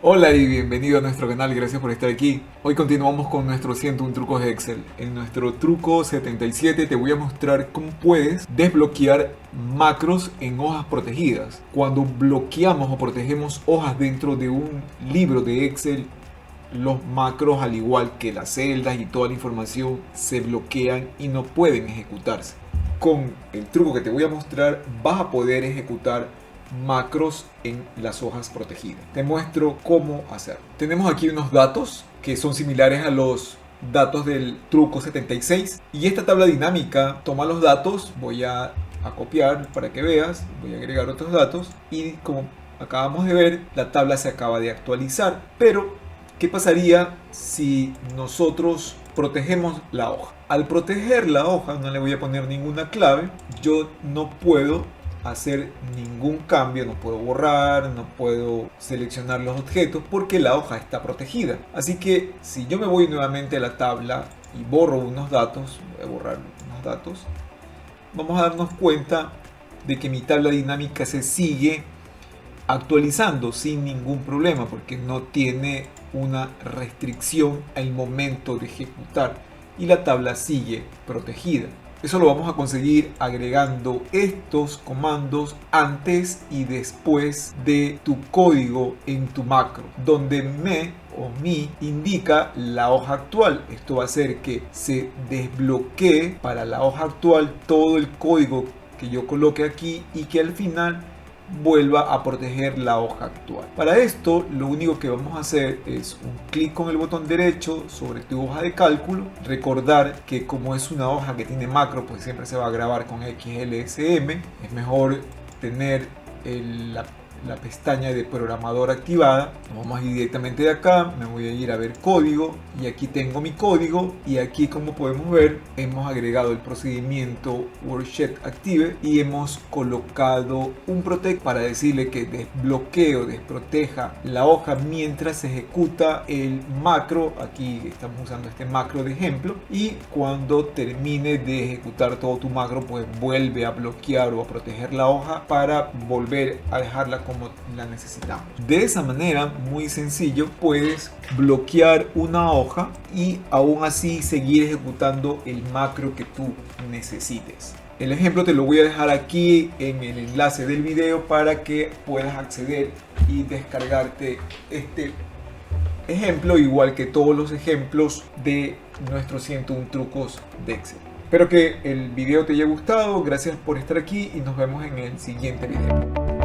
Hola y bienvenido a nuestro canal, gracias por estar aquí. Hoy continuamos con nuestros 101 trucos de Excel. En nuestro truco 77 te voy a mostrar cómo puedes desbloquear macros en hojas protegidas. Cuando bloqueamos o protegemos hojas dentro de un libro de Excel, los macros, al igual que las celdas y toda la información, se bloquean y no pueden ejecutarse. Con el truco que te voy a mostrar vas a poder ejecutar macros en las hojas protegidas. Te muestro cómo hacerlo. Tenemos aquí unos datos que son similares a los datos del truco 76 y esta tabla dinámica toma los datos. Voy a copiar para que veas, voy a agregar otros datos y como acabamos de ver, la tabla se acaba de actualizar. Pero ¿qué pasaría si nosotros protegemos la hoja? Al proteger la hoja, no le voy a poner ninguna clave, yo no puedo hacer ningún cambio, no puedo borrar, no puedo seleccionar los objetos porque la hoja está protegida. Así que si yo me voy nuevamente a la tabla y borro unos datos, voy a borrar unos datos, vamos a darnos cuenta de que mi tabla dinámica se sigue actualizando sin ningún problema porque no tiene una restricción al momento de ejecutar y la tabla sigue protegida. Eso lo vamos a conseguir agregando estos comandos antes y después de tu código en tu macro, donde me o mi indica la hoja actual. Esto va a hacer que se desbloquee para la hoja actual todo el código que yo coloque aquí y que al final vuelva a proteger la hoja actual. Para esto lo único que vamos a hacer es un clic con el botón derecho sobre tu hoja de cálculo. Recordar que como es una hoja que tiene macro, pues siempre se va a grabar con XLSM. Es mejor tener la pestaña de programador activada. Vamos a ir directamente de acá, me voy a ir a ver código y aquí tengo mi código y aquí, como podemos ver, hemos agregado el procedimiento Worksheet Active y hemos colocado un protect para decirle que desbloquee o desproteja la hoja mientras se ejecuta el macro. Aquí estamos usando este macro de ejemplo y cuando termine de ejecutar todo tu macro, pues vuelve a bloquear o a proteger la hoja para volver a dejarla como la necesitamos. De esa manera, muy sencillo, puedes bloquear una hoja y aún así seguir ejecutando el macro que tú necesites. El ejemplo te lo voy a dejar aquí en el enlace del video para que puedas acceder y descargarte este ejemplo, igual que todos los ejemplos de nuestros 101 trucos de Excel. Espero que el video te haya gustado, gracias por estar aquí y nos vemos en el siguiente video.